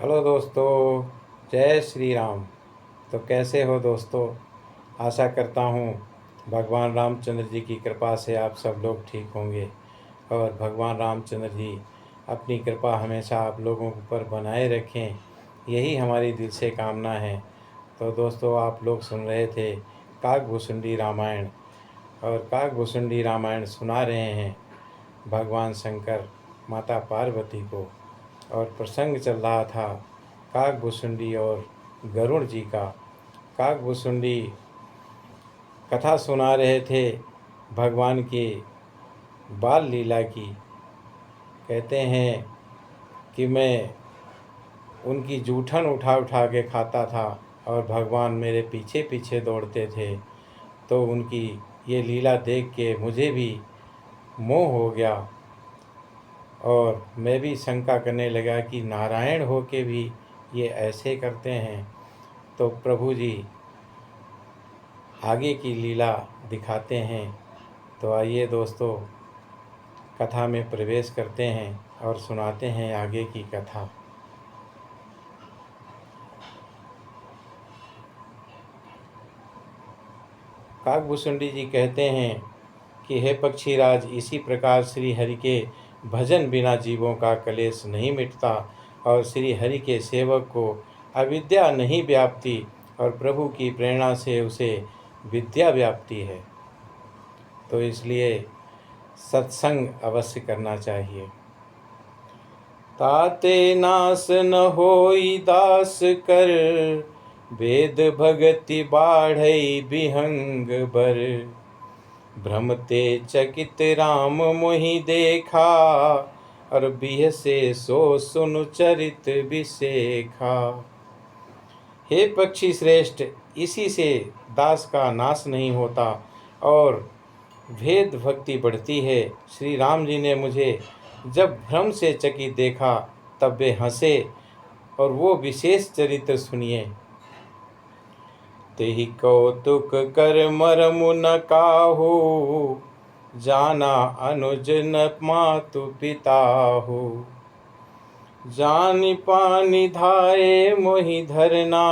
Hello दोस्तों, जय श्री राम। तो कैसे हो दोस्तों? आशा करता हूँ भगवान रामचंद्र जी की कृपा से आप सब लोग ठीक होंगे और भगवान रामचंद्र जी अपनी कृपा हमेशा आप लोगों पर बनाए रखें, यही हमारी दिल से कामना है। तो दोस्तों, आप लोग सुन रहे थे काकभुसुंडी रामायण, और काकभुसुंडी रामायण सुना रहे हैं भगवान शंकर माता पार्वती को। और प्रसंग चल रहा था काकभुसुंडी और गरुड़ जी का। काकभुसुंडी कथा सुना रहे थे भगवान के बाल लीला की। कहते हैं कि मैं उनकी जूठन उठा उठा के खाता था और भगवान मेरे पीछे पीछे दौड़ते थे। तो उनकी ये लीला देख के मुझे भी मोह हो गया और मैं भी शंका करने लगा कि नारायण हो के भी ये ऐसे करते हैं। तो प्रभु जी आगे की लीला दिखाते हैं। तो आइए दोस्तों, कथा में प्रवेश करते हैं और सुनाते हैं आगे की कथा। काकभुसुंडी जी कहते हैं कि हे पक्षीराज, इसी प्रकार श्री हरि के भजन बिना जीवों का कलेश नहीं मिटता और श्री हरि के सेवक को अविद्या नहीं व्याप्ति और प्रभु की प्रेरणा से उसे विद्या व्याप्ति है। तो इसलिए सत्संग अवश्य करना चाहिए। ताते नास न होई दास कर, वेद भगति बाढ़ई विहंग बर। भ्रमते चकित राम मोहि देखा, और बिह से सो सुनु चरित विशेखा। हे पक्षी श्रेष्ठ, इसी से दास का नाश नहीं होता और भेद भक्ति बढ़ती है। श्री राम जी ने मुझे जब भ्रम से चकित देखा तब वे हंसे, और वो विशेष चरित्र सुनिए। तेहि कौतुक कर मरमु न काहू, जाना अनुज न मातु पिता हो। जानि पानि धाये मोहि धरना,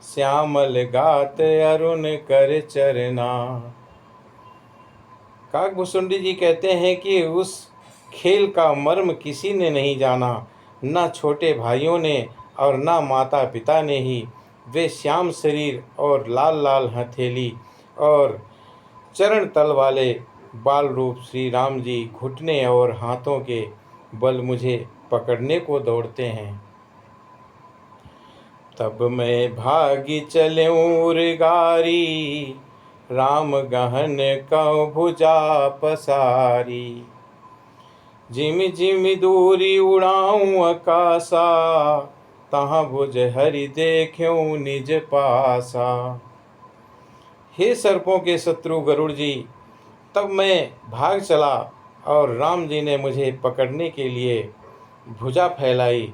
श्यामल गात अरुण कर चरना। काकभुसुंडी जी कहते हैं कि उस खेल का मर्म किसी ने नहीं जाना, न छोटे भाइयों ने और न माता पिता ने ही। वे श्याम शरीर और लाल लाल हथेली और चरण तल वाले बाल रूप श्री राम जी घुटने और हाथों के बल मुझे पकड़ने को दौड़ते हैं। तब मैं भागी चलूं गारी, राम गहन कौ भुजा पसारी। जिमि जिमि दूरी उड़ाऊं आकाशा, तहाँ भुज हरि देख्यूं निज पासा। हे सर्पों के शत्रु गरुड़ जी, तब मैं भाग चला और राम जी ने मुझे पकड़ने के लिए भुजा फैलाई,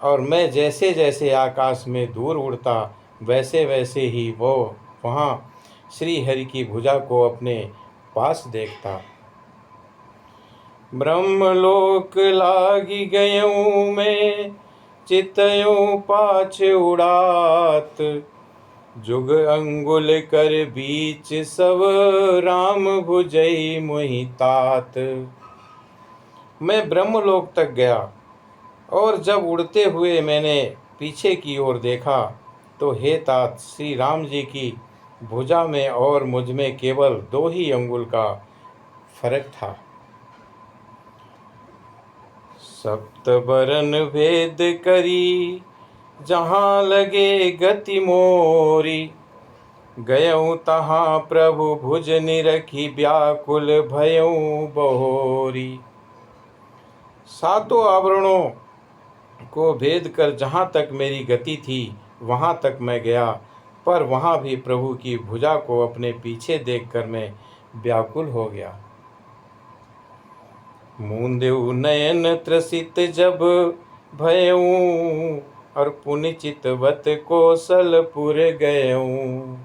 और मैं जैसे जैसे आकाश में दूर उड़ता वैसे वैसे ही वो वहाँ श्री हरि की भुजा को अपने पास देखता। ब्रह्मलोक लागी गयूं मैं, चितयूं पाछ उड़ात। जुग अंगुल कर बीच सब, राम भुजई मोहि तात। मैं ब्रह्मलोक तक गया और जब उड़ते हुए मैंने पीछे की ओर देखा तो हे तात, श्री राम जी की भुजा में और मुझ में केवल 2 ही अंगुल का फर्क था। सप्त बरन भेद करी, जहाँ लगे गति मोरी। गयऊँ तहाँ प्रभु भुज निरखी, व्याकुल भयऊँ बहोरी। 7 आवरणों को भेद कर जहाँ तक मेरी गति थी वहाँ तक मैं गया, पर वहाँ भी प्रभु की भुजा को अपने पीछे देखकर मैं व्याकुल हो गया। मूंदेउ नयन त्रसित जब भयऊँ, और पुनि चितवत कौशलपुर गयऊँ।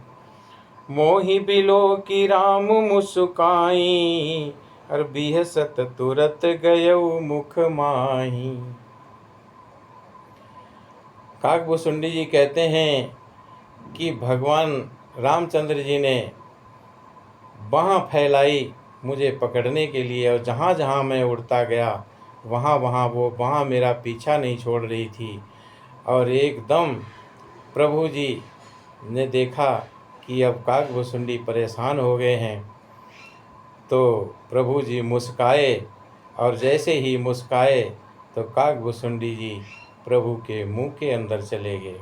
मोहि बिलो की राम मुस्काई, और बिहसत तुरत गयऊ मुख माही। काकभूषुंडी जी कहते हैं कि भगवान रामचंद्र जी ने बाँह फैलाई मुझे पकड़ने के लिए, और जहाँ जहाँ मैं उड़ता गया वहाँ वहाँ वो बाँह मेरा पीछा नहीं छोड़ रही थी। और एकदम प्रभु जी ने देखा कि अब काकभूषुंडी परेशान हो गए हैं, तो प्रभु जी मुस्काए, और जैसे ही मुस्काए तो काकभूषुंडी जी प्रभु के मुंह के अंदर चले गए।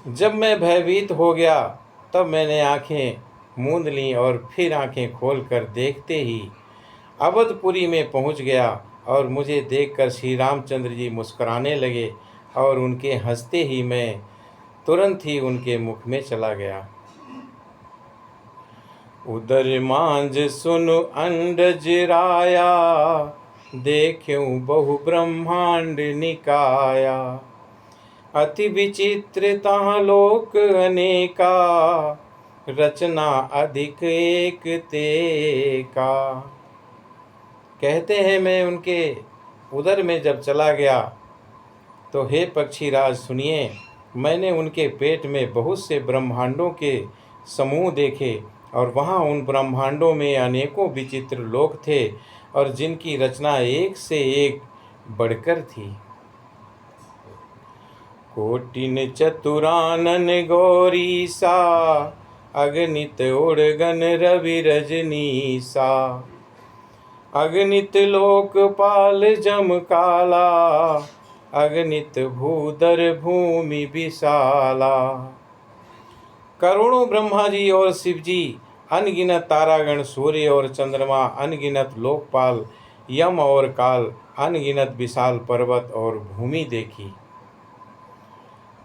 जब मैं भयभीत हो गया तब मैंने आंखें मूंद लीं और फिर आंखें खोलकर देखते ही अवधपुरी में पहुंच गया, और मुझे देखकर श्री रामचंद्र जी मुस्कुराने लगे, और उनके हंसते ही मैं तुरंत ही उनके मुख में चला गया। उदर मांझ सुनु अंडज राया, देख्यूं बहु ब्रह्मांड निकाया। अति विचित्र तहाँ लोक अनेका, रचना अधिक एक तेका। कहते हैं मैं उनके उदर में जब चला गया तो हे पक्षीराज सुनिए, मैंने उनके पेट में बहुत से ब्रह्मांडों के समूह देखे, और वहाँ उन ब्रह्मांडों में अनेकों विचित्र लोक थे, और जिनकी रचना एक से एक बढ़कर थी। कोटिन चतुरानन गौरीसा, अगणित उड़गन रवि रजनीसा। अगणित लोकपाल जम काला, अगणित भूधर भूमि विशाला। करोड़ों ब्रह्मा जी और शिव जी, अनगिनत तारागण, सूर्य और चंद्रमा, अनगिनत लोकपाल, यम और काल, अनगिनत विशाल पर्वत और भूमि देखी।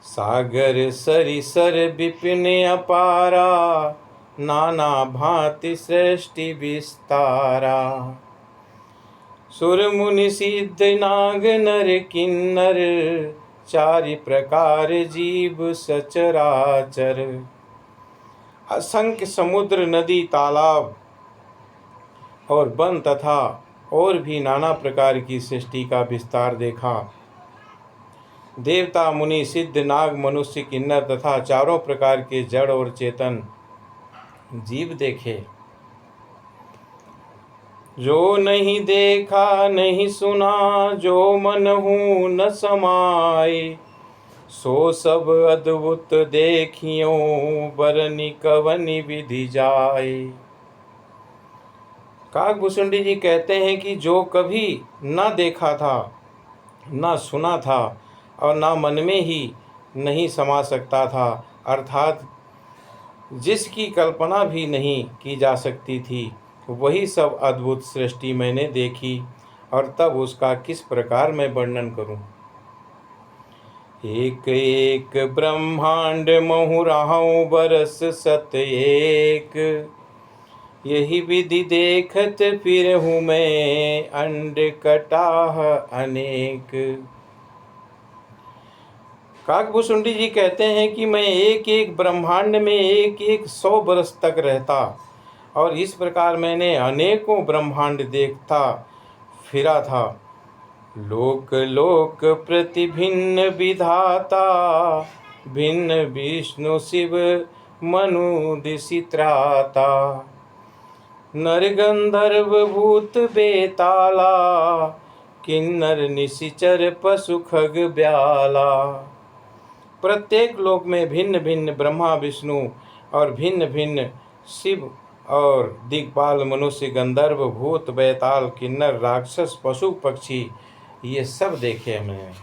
सागर सरिसर विपिन अपारा, नाना भांति सृष्टि विस्तारा। सुर मुनि सिद्ध नाग नर किन्नर, चारि प्रकार जीव सचराचर। असंख्य समुद्र, नदी, तालाब और वन तथा और भी नाना प्रकार की सृष्टि का विस्तार देखा। देवता, मुनि, सिद्ध, नाग, मनुष्य, किन्नर तथा चारों प्रकार के जड़ और चेतन जीव देखे। जो नहीं देखा नहीं सुना, जो मनहु न समाए। सो सब अद्भुत देखियो, बरनि कवनि विधि जाए। काकभूषुंडी जी कहते हैं कि जो कभी न देखा था, न सुना था, और ना मन में ही नहीं समा सकता था, अर्थात जिसकी कल्पना भी नहीं की जा सकती थी, वही सब अद्भुत सृष्टि मैंने देखी, और तब उसका किस प्रकार मैं वर्णन करूं। एक एक ब्रह्मांड महु राहु बरस सत एक, यही विधि देखत फिर हूँ मैं अंड कटाह अनेक। काकभूषुंडी जी कहते हैं कि मैं एक एक ब्रह्मांड में एक एक 100 वर्ष तक रहता, और इस प्रकार मैंने अनेकों ब्रह्मांड देखता फिरा था। लोक लोक प्रति भिन्न विधाता, भिन्न विष्णु शिव मनु दिशि त्राता। नर गंधर्व भूत बेताला, किन्नर निशिचर पशु खग ब्याला। प्रत्येक लोक में भिन्न भिन्न ब्रह्मा विष्णु और भिन्न भिन्न शिव और दिक्पाल, मनुष्य, गंधर्व, भूत, बैताल, किन्नर, राक्षस, पशु, पक्षी, ये सब देखे मैंने।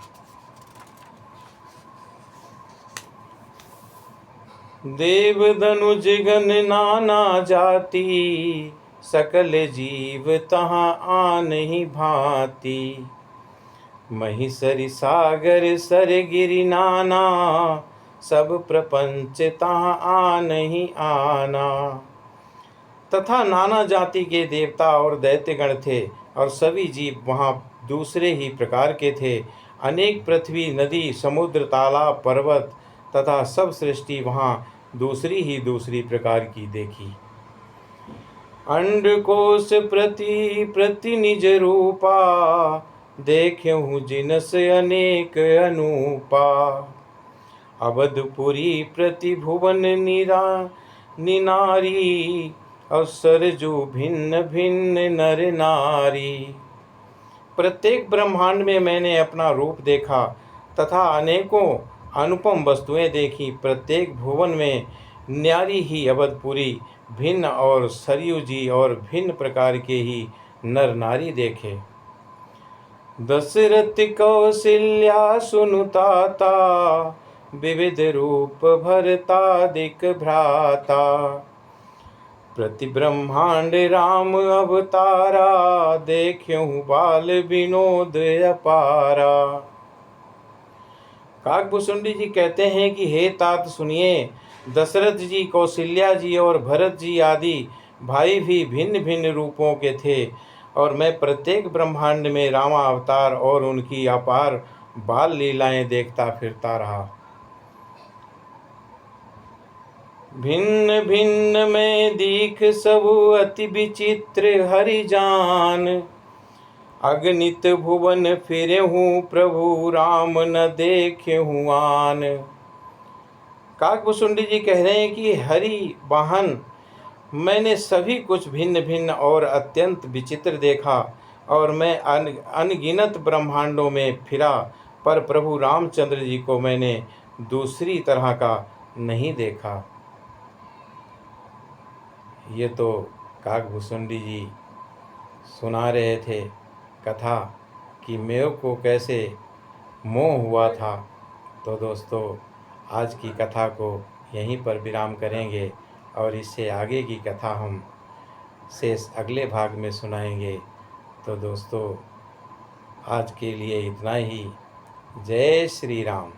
देव धनुज गण नाना जाति, सकल जीव तहाँ आन ही भांति। महिषरि सागर सर गिरि नाना, सब प्रपंच तहाँ आन ही आना। तथा नाना जाति के देवता और दैत्यगण थे, और सभी जीव वहाँ दूसरे ही प्रकार के थे। अनेक पृथ्वी, नदी, समुद्र, तालाब, पर्वत तथा सब सृष्टि वहाँ दूसरी ही दूसरी प्रकार की देखी। अंडकोश प्रति प्रति निज रूपा, देखहूँ जिनस अनेक अनूपा। अवधपुरी प्रतिभुवन निनारी, अवसर जो भिन्न भिन्न नर नारी। प्रत्येक ब्रह्मांड में मैंने अपना रूप देखा तथा अनेकों अनुपम वस्तुएं देखी। प्रत्येक भुवन में न्यारी ही अवधपुरी, भिन्न और सरयू जी और भिन्न प्रकार के ही नर नारी देखे। दशरथ कौशल्या सुनुताता, विविध रूप भरतादिक भ्राता। प्रति ब्रह्मांड राम अवतारा, देखूं बाल विनोद अपारा। काकभूषुंडी जी कहते हैं कि हे तात सुनिए, दशरथ जी, कौशल्या जी और भरत जी आदि भाई भी भिन्न भिन्न रूपों के थे, और मैं प्रत्येक ब्रह्मांड में रामा अवतार और उनकी अपार बाल लीलाएं देखता फिरता रहा। भिन्न भिन्न में दीख सब अति विचित्र हरि जान, अगणित भुवन फिरे हूँ प्रभु राम न देखे हूँ आन। काकभूषुंडी जी कह रहे हैं कि हरि वाहन मैंने सभी कुछ भिन्न भिन्न और अत्यंत विचित्र देखा, और मैं अनगिनत ब्रह्मांडों में फिरा, पर प्रभु रामचंद्र जी को मैंने दूसरी तरह का नहीं देखा। ये तो काकभूषुंडी जी सुना रहे थे कथा कि मेरे को कैसे मोह हुआ था। तो दोस्तों, आज की कथा को यहीं पर विराम करेंगे, और इससे आगे की कथा हम शेष अगले भाग में सुनाएंगे। तो दोस्तों, आज के लिए इतना ही। जय श्री राम।